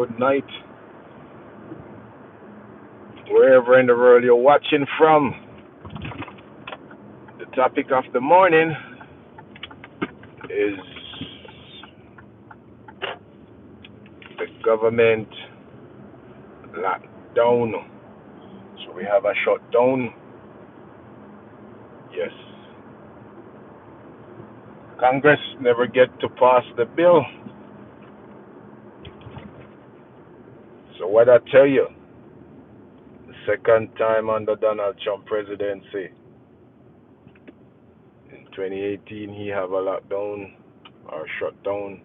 good night, wherever in the world you're watching from. The topic of the morning is the government lockdown. So we have a shutdown. Yes. Congress never get to pass the bill. So what I tell you, the second time under Donald Trump presidency, in 2018 he have a lockdown or shutdown.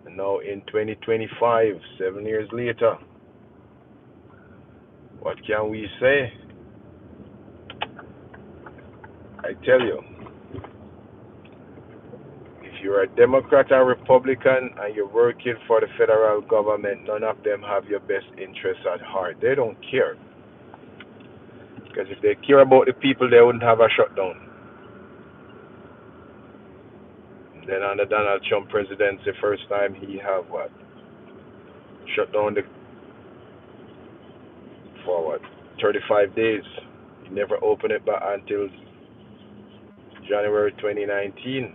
And now in 2025, 7 years later, what can we say? I tell you, if you're a Democrat or Republican and you're working for the federal government, none of them have your best interests at heart. They don't care. Because if they care about the people, they wouldn't have a shutdown. Then under Donald Trump presidency, first time he have what? Shut down for what? 35 days. He never opened it back until January 2019.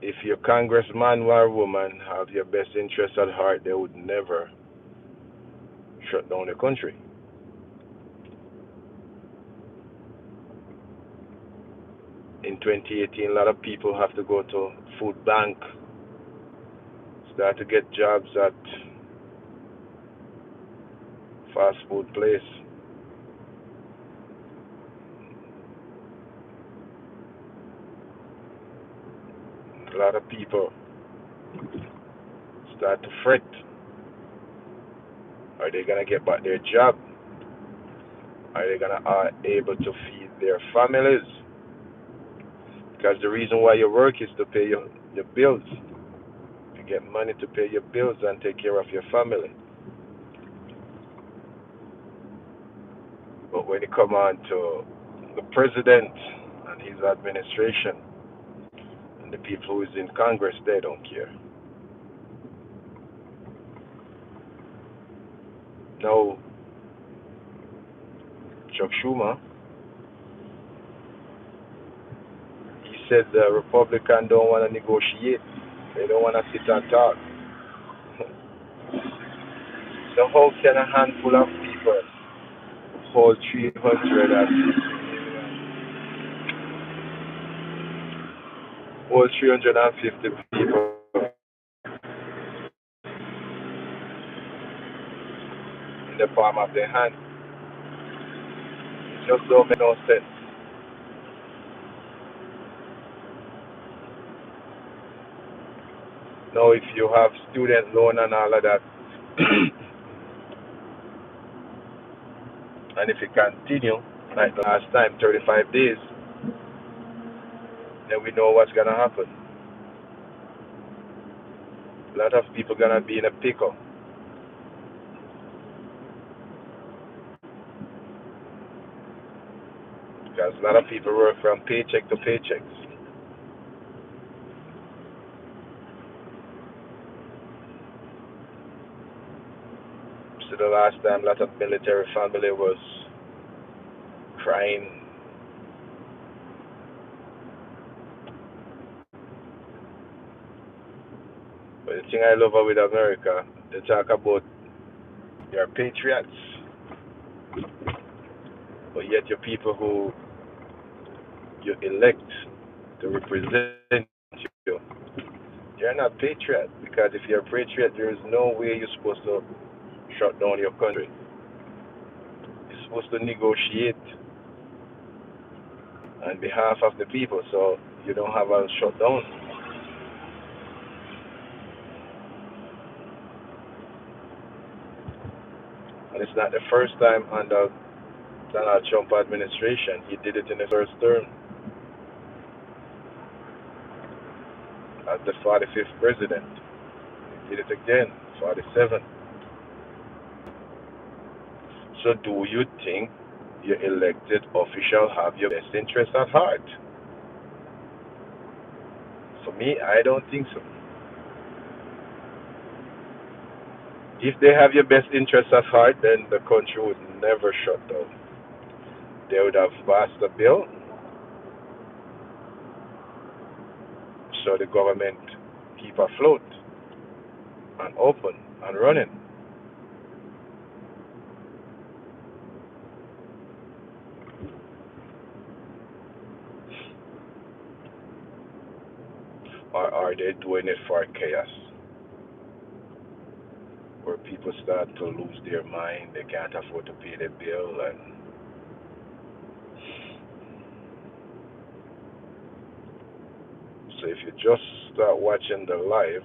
If your congressman or woman have your best interests at heart, they would never shut down the country. In 2018, a lot of people have to go to food bank, start to get jobs at fast food place. A lot of people start to fret. Are they gonna get back their job? Are they gonna able to feed their families? Because the reason why you work is to pay your bills. You get money to pay your bills and take care of your family. But when it come on to the president and his administration and the people who is in Congress, they don't care. Now, Chuck Schumer, he said the Republicans don't want to negotiate. They don't want to sit and talk. So how can a handful of people hold 350 people in the palm of their hand? It just don't make no sense. Now, if you have student loan and all of that, and if it continue like the last time, 35 days, then we know what's gonna happen. A lot of people gonna be in a pickle because a lot of people work from paycheck to paycheck. So the last time, a lot of military family was crying. But the thing I love with America, they talk about your patriots, but yet your people who you elect to represent you, you're not patriot. Because if you're a patriot, there is no way you're supposed to shut down your country. You're supposed to negotiate on behalf of the people, so you don't have a shutdown. And it's not the first time under Donald Trump administration. He did it in his first term as the 45th president. He did it again, 47th. So do you think your elected official have your best interest at heart? For me, I don't think so. If they have your best interest at heart, then the country would never shut down. They would have passed a bill so the government keep afloat and open and running. Or are they doing it for chaos? Where people start to lose their mind, they can't afford to pay their bill, and so if you just start watching the live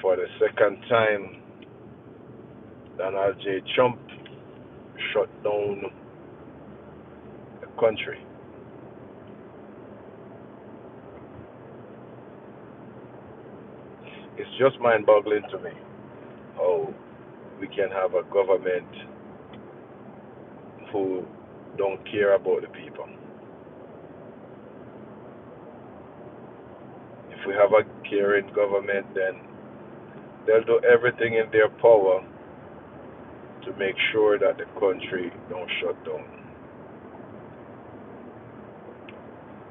for the second time, Donald J. Trump shut down the country. It's just mind-boggling to me how we can have a government who don't care about the people. If we have a caring government, then they'll do everything in their power to make sure that the country don't shut down.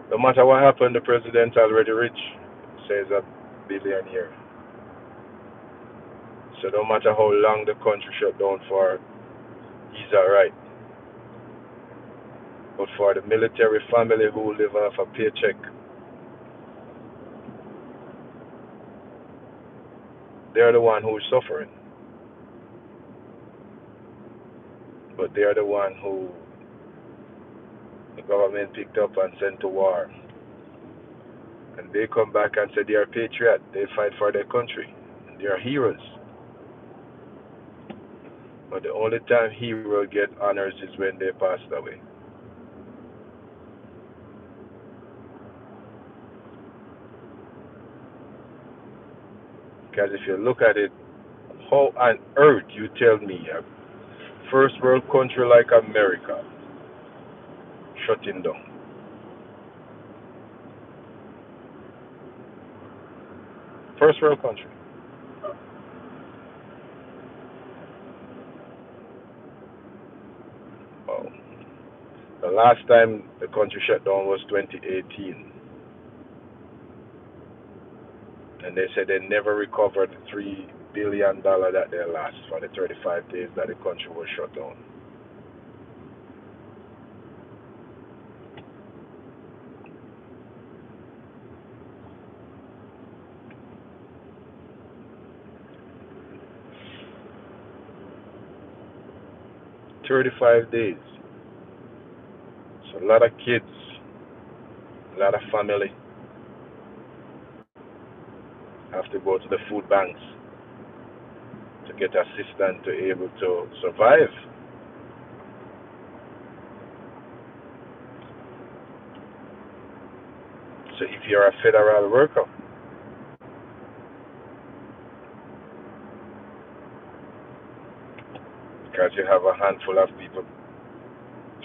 No matter what happened, the president already rich, says a billionaire. So no matter how long the country shut down for, he's alright. But for the military family who live off a paycheck, they're the one who's suffering. But they're the one who the government picked up and sent to war. And they come back and say they are patriots. They fight for their country. They are heroes. But the only time heroes get honors is when they passed away. Because if you look at it, how on earth you tell me a first world country like America shutting down? First world country. Wow. The last time the country shut down was 2018. And they said they never recovered the $3 billion that they lost for the 35 days that the country was shut down. $35 days. So a lot of kids, a lot of family have to go to the food banks to get assistance to be able to survive. So if you're a federal worker, because you have a handful of people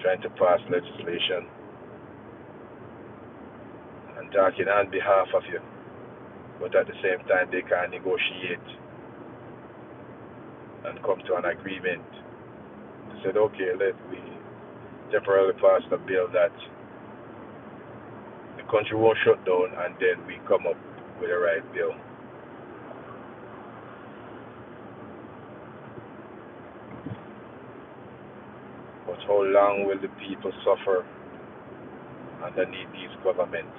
trying to pass legislation and talking on behalf of you, but at the same time they can't negotiate and come to an agreement. They said, okay, let we temporarily pass a bill that the country won't shut down, and then we come up with the right bill. But how long will the people suffer underneath these governments?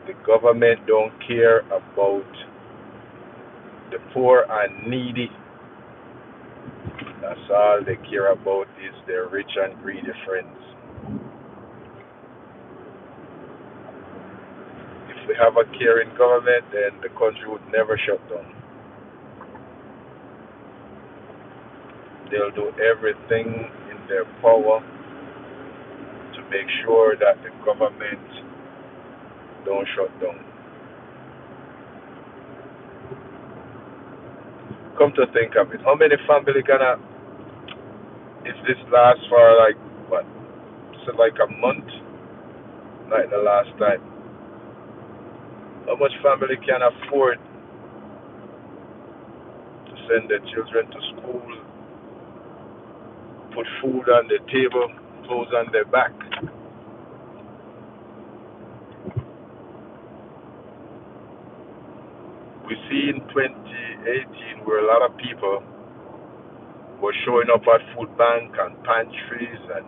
The government don't care about the poor and needy. That's all they care about is their rich and greedy friends. If we have a caring government, then the country would never shut down. They'll do everything in their power to make sure that the government don't shut down. Come to think of it, how many family gonna If this lasts for like what? So like a month, like the last time. How much family can afford to send their children to school, put food on the table, clothes on their back? We see in 2018 where a lot of people were showing up at food bank and pantries, and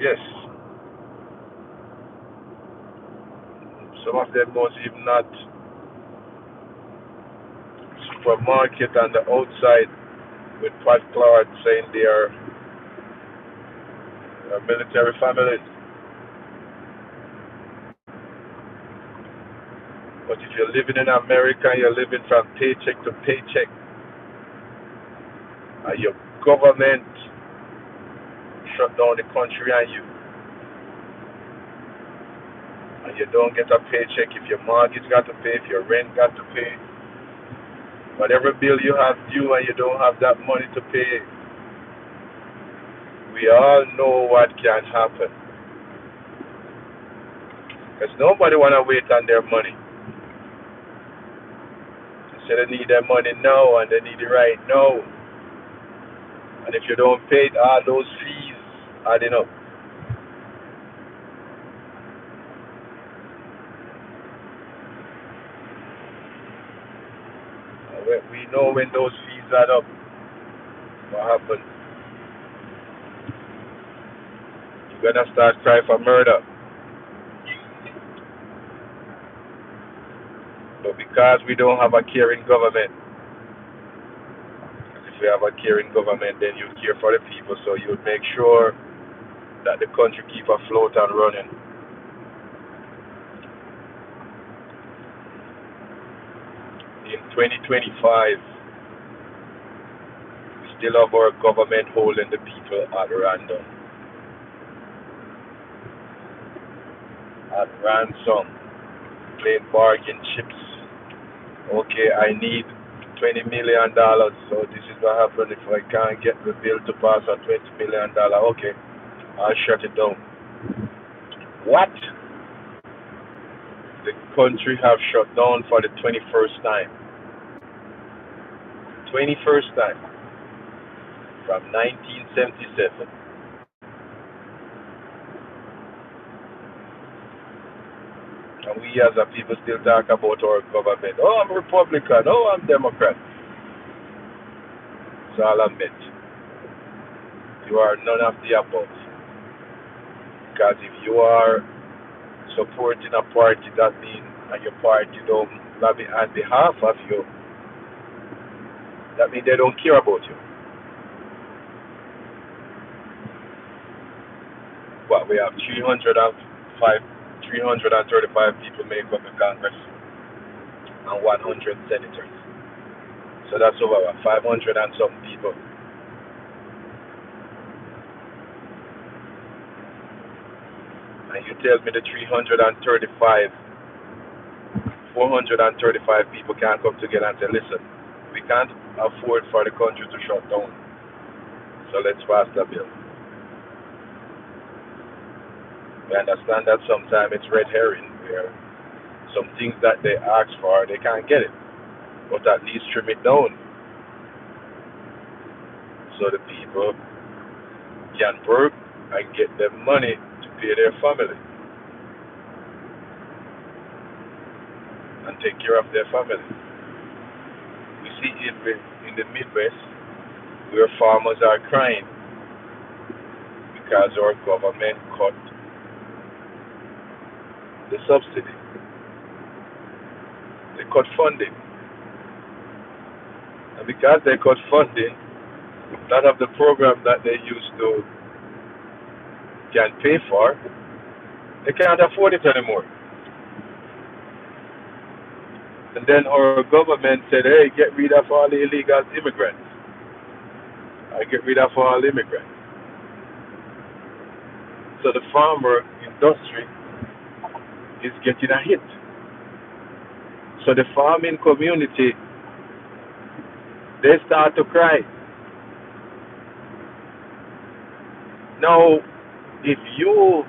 yes, some of them was even not supermarket on the outside with white cloth saying they are military families. But if you're living in America, you're living from paycheck to paycheck, and your government shut down the country on you, and you don't get a paycheck, if your mortgage got to pay, if your rent got to pay, whatever bill you have due and you don't have that money to pay, we all know what can happen. Because nobody want to wait on their money. They say they need their money now and they need it right now. And if you don't pay it, all those fees adding up. We know when those fees add up, what happens? You're going to start crying for murder. But because we don't have a caring government, if we have a caring government, then you care for the people, so you would make sure that the country keep afloat and running. In 2025, we still have our government holding the people at random, at ransom, playing bargain chips. Okay, I need $20 million, so this is what happens if I can't get the bill to pass at $20 million. Okay, I'll shut it down. What? The country have shut down for the 21st time. 21st time from 1977. And we as a people still talk about our government. Oh, I'm Republican. Oh, I'm Democrat. So I'll admit, you are none of the above. Because if you are supporting a party, that means and your party don't lobby on behalf of you, that means they don't care about you. What, we have 335 people make up the Congress and 100 senators. So that's over 500 and some people. And you tell me the 435 people can't come together and say, listen, we can't afford for the country to shut down, so let's pass the bill. We understand that sometimes it's red herring, where some things that they ask for, they can't get it. But at least trim it down so the people can work and get their money to pay their family and take care of their family. We see in the Midwest where farmers are crying because our government cut the subsidy. They cut funding. And because they cut funding, none of the program that they used to can pay for, they can't afford it anymore. And then our government said, hey, get rid of all the illegal immigrants. I get rid of all immigrants. So the farmer industry is getting a hit. So the farming community, they start to cry. Now, if you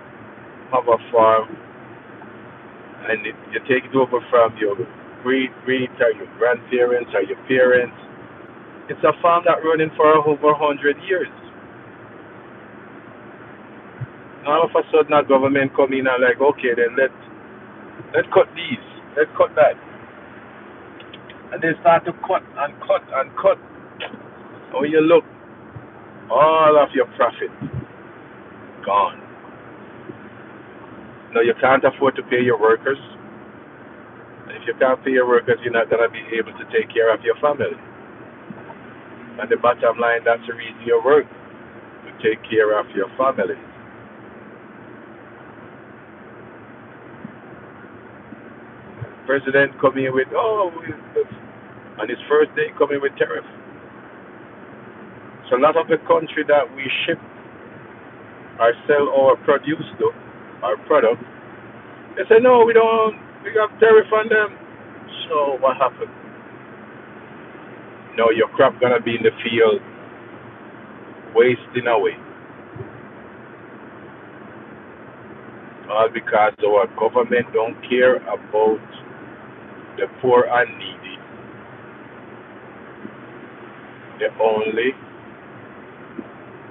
have a farm and you take it over from your great or your grandparents or your parents, it's a farm that running for over 100 years. All of a sudden, a government come in and like, okay, then let's cut these, let's cut that, and they start to cut and cut and cut. And when you look, all of your profit gone. Now you can't afford to pay your workers. And if you can't pay your workers, you're not gonna be able to take care of your family. And the bottom line, that's the reason you work, to take care of your family. President coming with, on his first day coming with tariff. So a lot of the country that we ship or sell our produce to, our product, they say no, we don't. We got tariff on them. So what happened? No, your crop gonna be in the field wasting away, all because our government don't care about the poor and needy. They only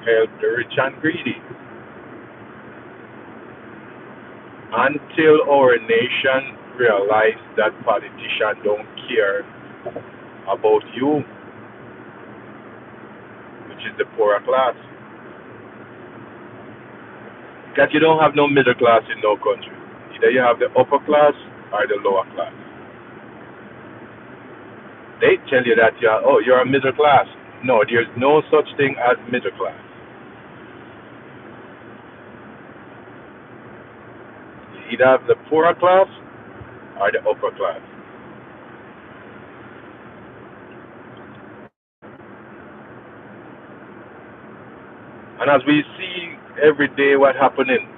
help the rich and greedy. Until our nation realize that politicians don't care about you, which is the poorer class. Because you don't have no middle class in no country. Either you have the upper class or the lower class. They tell you that you're a middle class. No, there's no such thing as middle class. You either have the poorer class or the upper class. And as we see every day what happening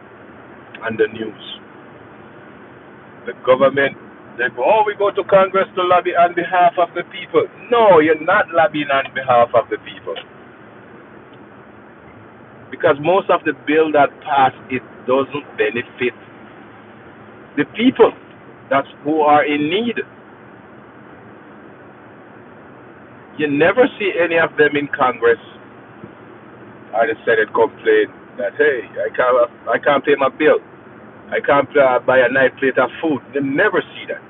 on the news, the government, they go, oh, we go to Congress to lobby on behalf of the people. No, you're not lobbying on behalf of the people. Because most of the bill that pass, it doesn't benefit the people that's who are in need. You never see any of them in Congress or the Senate complain that, hey, I can't pay my bill. I can't buy a nice plate of food. You never see that.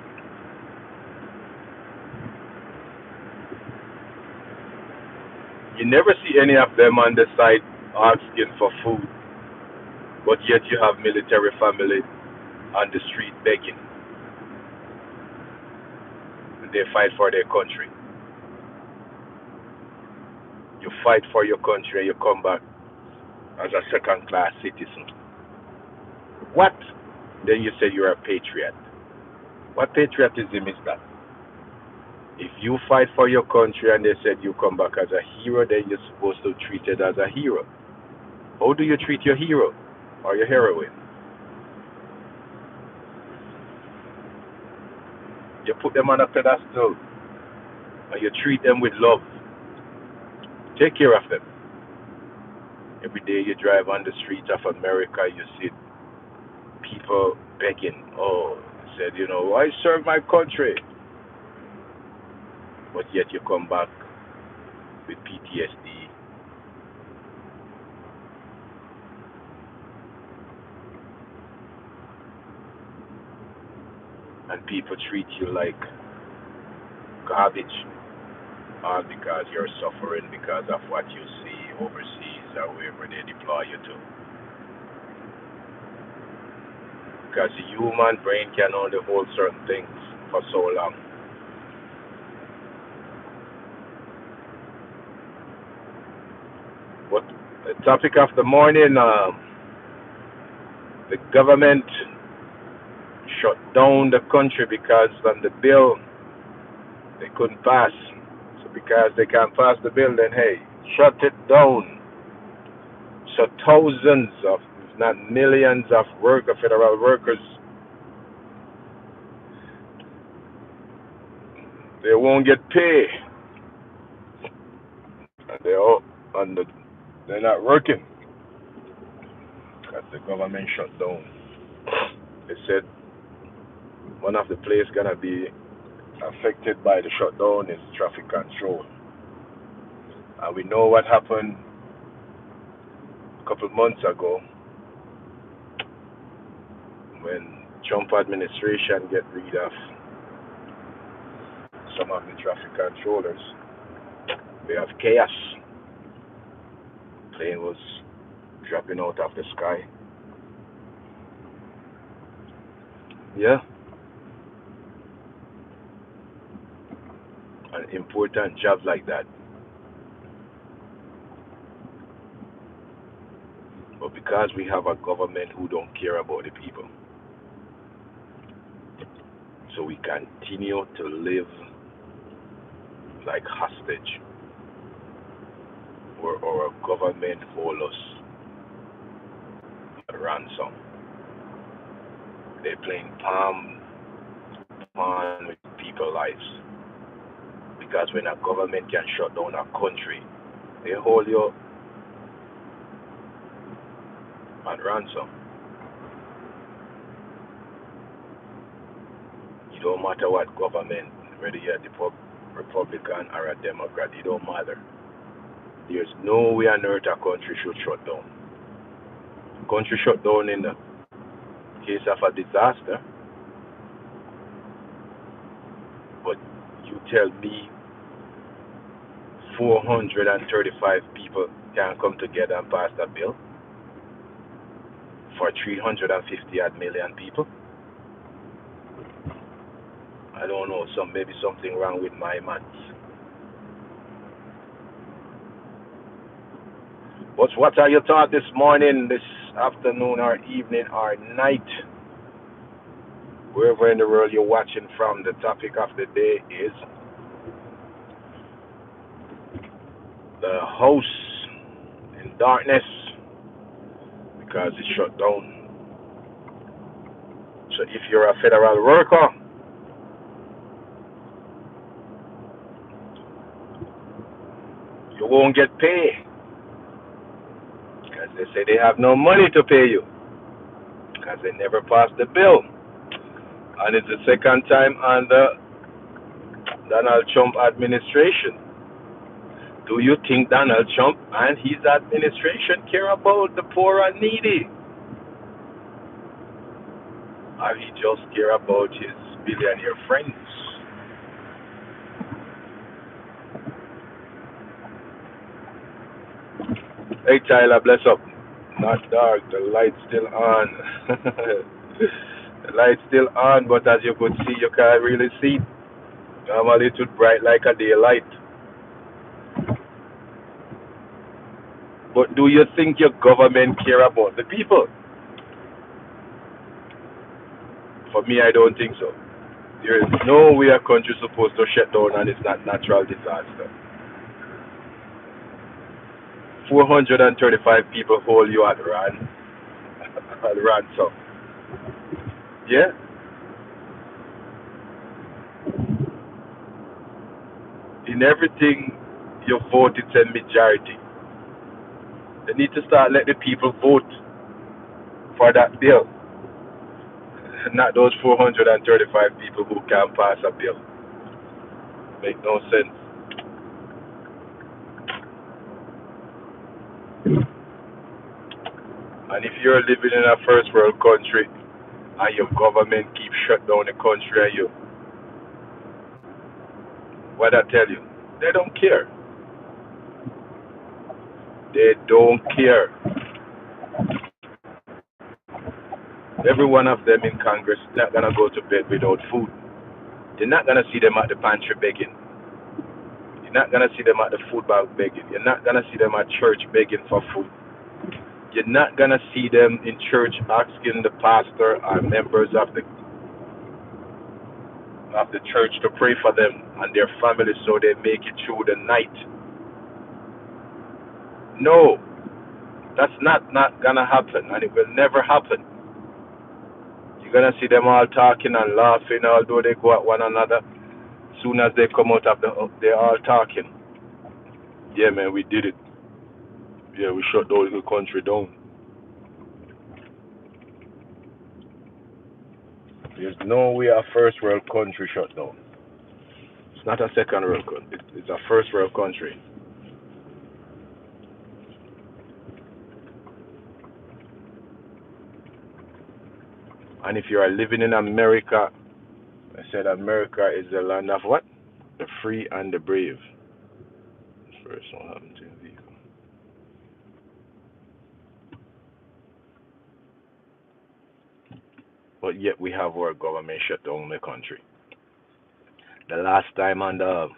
You never see any of them on the side asking for food, but yet you have military family on the street begging. And they fight for their country. You fight for your country and you come back as a second class citizen. What? Then you say you're a patriot. What patriotism is that? If you fight for your country and they said you come back as a hero, then you're supposed to treat it as a hero. How do you treat your hero or your heroine? You put them on a pedestal and you treat them with love. Take care of them. Every day you drive on the streets of America, you see people begging. Oh, said, I serve my country. But yet you come back with PTSD. And people treat you like garbage, all because you're suffering because of what you see overseas or wherever they deploy you to. Because the human brain can only hold certain things for so long. But the topic of the morning, the government shut down the country because on the bill they couldn't pass. So because they can't pass the bill, then hey, shut it down. So thousands of, if not millions of federal workers, they won't get pay. They're all they're not working. Because the government shut down. They said one of the places gonna be affected by the shutdown is traffic control. And we know what happened a couple months ago when Trump administration get rid of some of the traffic controllers. We have chaos. Plane was dropping out of the sky. Yeah. An important job like that. But because we have a government who don't care about the people, so we continue to live like hostage, or our government hold us at ransom. They're playing pawn with people's lives. Because when a government can shut down a country, they hold you at ransom. It don't matter what government, whether you're a Republican or a Democrat, it don't matter. There's no way on earth a country should shut down. Country shut down in the case of a disaster. But you tell me 435 people can come together and pass a bill for 350 odd million people? I don't know, maybe something wrong with my maths. But what are your thoughts this morning, this afternoon, or evening, or night? Wherever in the world you're watching from, the topic of the day is the house in darkness because it's shut down. So if you're a federal worker, you won't get paid because they say they have no money to pay you because they never passed the bill. And it's the second time under Donald Trump administration. Do you think Donald Trump and his administration care about the poor and needy? Or he just care about his billionaire friends? Hey Tyler, bless up. Not dark, the light's still on. The light's still on, but as you could see, you can't really see. Normally it would bright like a daylight. But do you think your government care about the people? For me, I don't think so. There is no way a country is supposed to shut down and it's not natural disaster. 435 people hold you at ransom. Yeah? In everything, you vote, it's a majority. They need to start letting the people vote for that bill. Not those 435 people who can't pass a bill. Make no sense. And if you're living in a first world country and your government keeps shut down the country and you, what I tell you, they don't care. They don't care. Every one of them in Congress is not going to go to bed without food. You're not going to see them at the pantry begging. You're not going to see them at the food bank begging. You're not going to see them at church begging for food. You're not going to see them in church asking the pastor or members of the church to pray for them and their families so they make it through the night. No, that's not going to happen, and it will never happen. You're going to see them all talking and laughing, although they go at one another. As soon as they come out of they're all talking. Yeah, man, we did it. Yeah, we shut the whole country down. There's no way a first world country shut down. It's not a second world country. It's a first world country. And if you are living in America, I said America is the land of what? The free and the brave. First one happened to the vehicle. But yet we have our government shut down the country. The last time under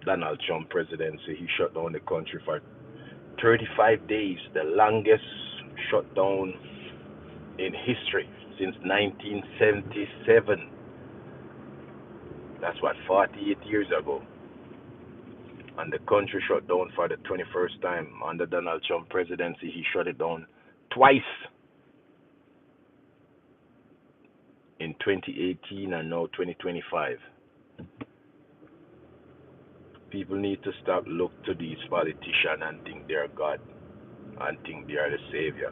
Donald Trump presidency, he shut down the country for 35 days, the longest shutdown in history since 1977. That's what, 48 years ago. And the country shut down for the 21st time under Donald Trump presidency. He shut it down twice in 2018 and now 2025. People need to stop look to these politicians and think they're God and think they are the savior.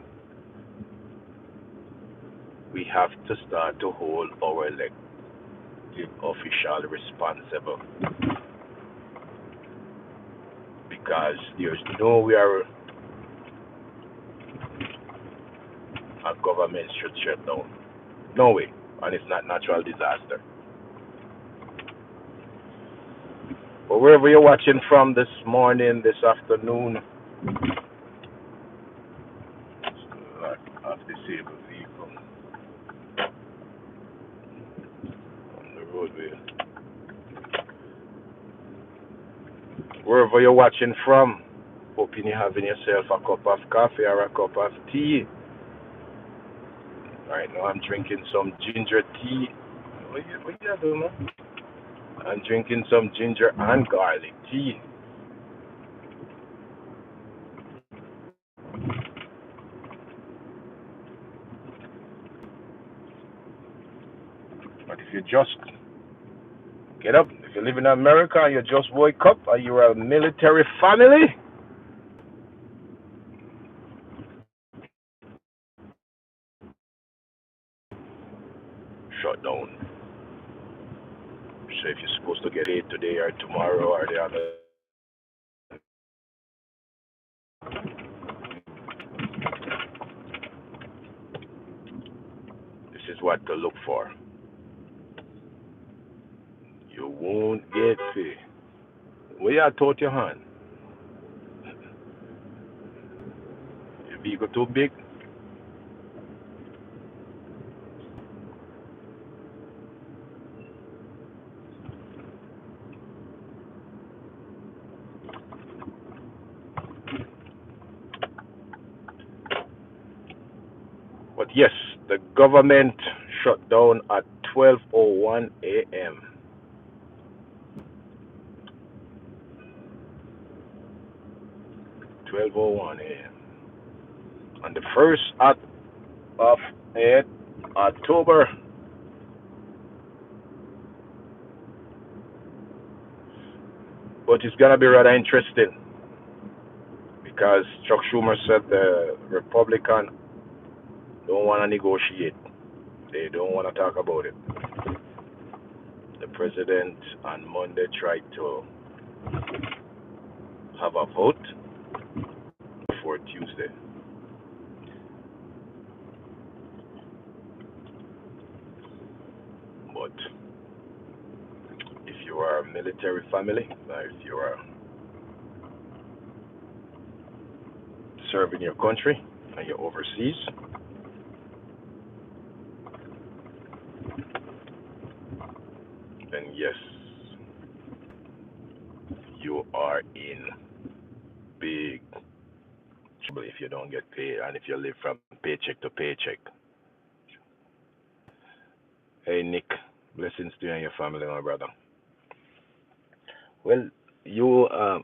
We have to start to hold our elected official responsible, because there's nowhere a government should shut down. No way. And it's not natural disaster. But wherever you're watching from this morning, this afternoon, of disabled vehicle on the roadway. Wherever you're watching from, hoping you're having yourself a cup of coffee or a cup of tea. Right now I'm drinking some ginger tea. What you doing, man? I'm drinking some ginger and garlic tea. But if you just get up, if you live in America and you just wake up and you're a military family, shut down. So if you're supposed to get paid today or tomorrow or the other, this is what to look for. You won't get paid. Where you taught your hand? Your vehicle too big? But yes, the government shut down at 12:01 a.m. 12:01 a.m. on the first of October. But it's gonna be rather interesting because Chuck Schumer said the Republican don't want to negotiate. They don't want to talk about it. The president on Monday tried to have a vote before Tuesday. But if you are a military family, or if you are serving your country and you're overseas, then yes, you are in big trouble if you don't get paid and if you live from paycheck to paycheck. Hey Nick, blessings to you and your family, my brother. Well,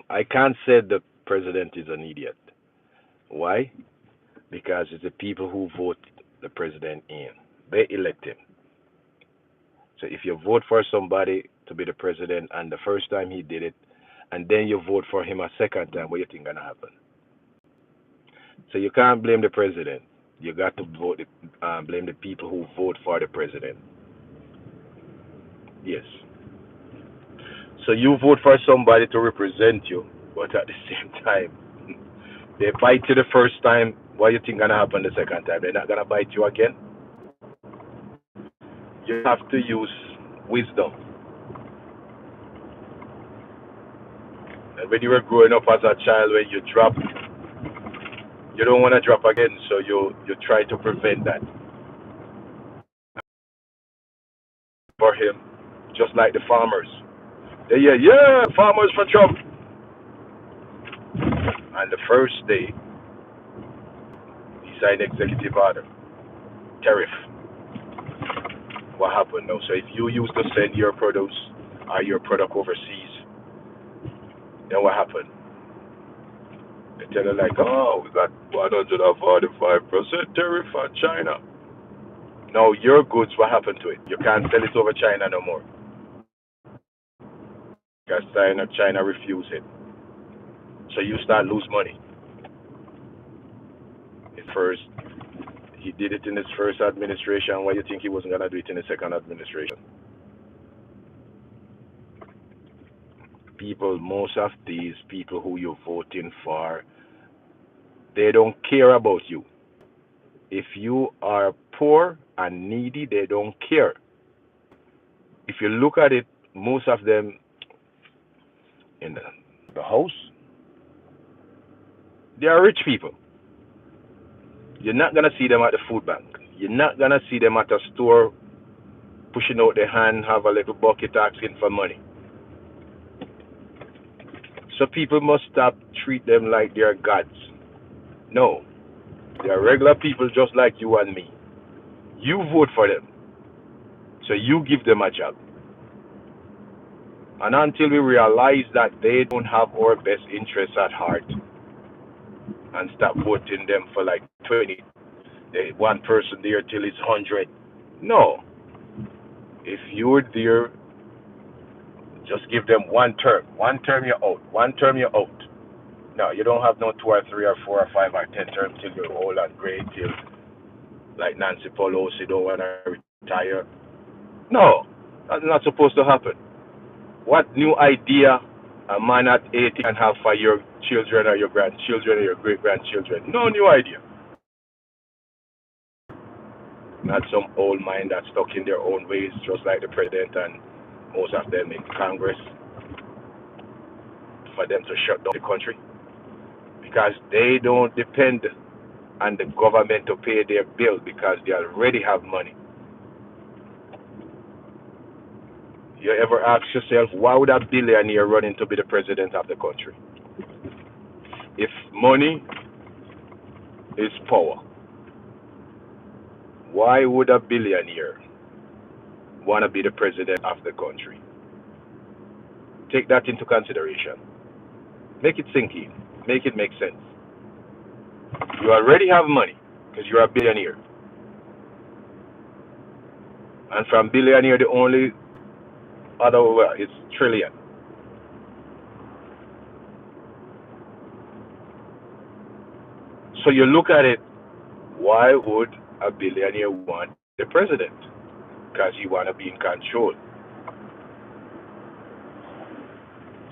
I can't say the president is an idiot. Why? Because it's the people who vote the president in. They elect him. So if you vote for somebody to be the president and the first time he did it, and then you vote for him a second time, what do you think gonna happen? So you can't blame the president. You got to blame the people who vote for the president. Yes. So you vote for somebody to represent you, but at the same time, they bite you the first time. What you think gonna happen the second time? They're not gonna bite you again. You have to use wisdom. And when you were growing up as a child, when you drop, you don't want to drop again, so you try to prevent that for him. Just like the farmers. Yeah, farmers for Trump. And the first day, he signed executive order, tariff. What happened now? So if you used to send your produce or your product overseas, then what happened? They tell you like, oh, we got 145% tariff on China. Now your goods, what happened to it? You can't sell it over China no more. Because China refused it. So you start lose money. At first, he did it in his first administration. Why you think he wasn't gonna do it in his second administration? People, most of these people who you're voting for, they don't care about you. If you are poor and needy, they don't care. If you look at it, most of them in the house, they are rich people. You're not gonna see them at the food bank. You're not gonna see them at a store pushing out their hand, have a little bucket asking for money. So people must stop treat them like they're gods. No, they're regular people just like you and me. You vote for them, so you give them a job. And until we realize that they don't have our best interests at heart, and stop voting them for like 20, one person there till it's 100. No, if you're there, just give them one term. One term you're out. One term you're out. No, you don't have no 2 or 3 or 4 or 5 or 10 terms till you're old and gray, till like Nancy Pelosi don't want to retire. No, that's not supposed to happen. What new idea a man at 80 can have for your children or your grandchildren or your great grandchildren? No new idea. Not some old mind that's stuck in their own ways, just like the president and most of them in Congress, for them to shut down the country. Because they don't depend on the government to pay their bill because they already have money. You ever ask yourself, why would a billionaire run in to be the president of the country? If money is power, why would a billionaire want to be the president of the country? Take that into consideration. Make it sink in. Make it make sense. You already have money because you're a billionaire. And from billionaire, the only other word is trillion. So you look at it, why would a billionaire want the president? Because he want to be in control.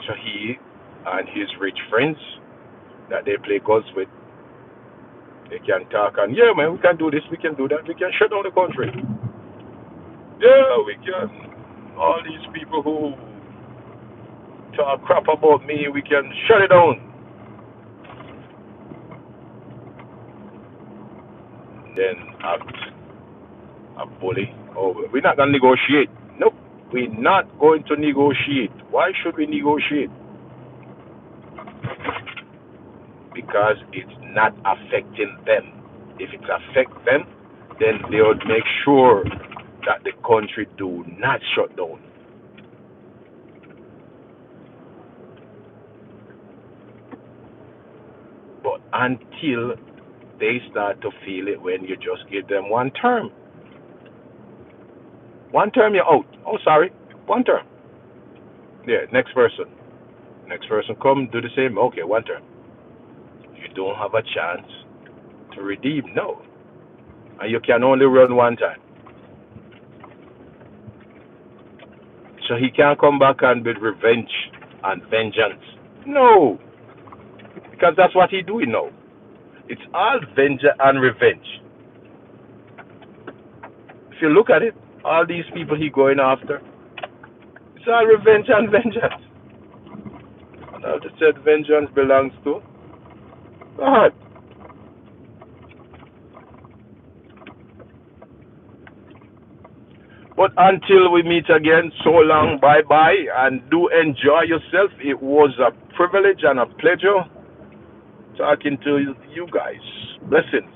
So he and his rich friends that they play golf with, they can talk and, yeah, man, we can do this, we can do that, we can shut down the country. Yeah, we can. All these people who talk crap about me, we can shut it down. Then act a bully. Oh, we're not going to negotiate. Nope, we're not going to negotiate. Why should we negotiate? Because it's not affecting them. If it affects them, then they would make sure that the country do not shut down. But until they start to feel it when you just give them one term. One term you're out. Oh, sorry. One term. Yeah, next person. Next person come, do the same. Okay, one term. You don't have a chance to redeem. No. And you can only run one time. So he can't come back and build revenge and vengeance. No, because that's what he's doing now. It's all vengeance and revenge. If you look at it, all these people he going after, it's all revenge and vengeance. And I just said vengeance belongs to God. But until we meet again, so long, bye bye, and do enjoy yourself. It was a privilege and a pleasure talking to you guys. Blessings.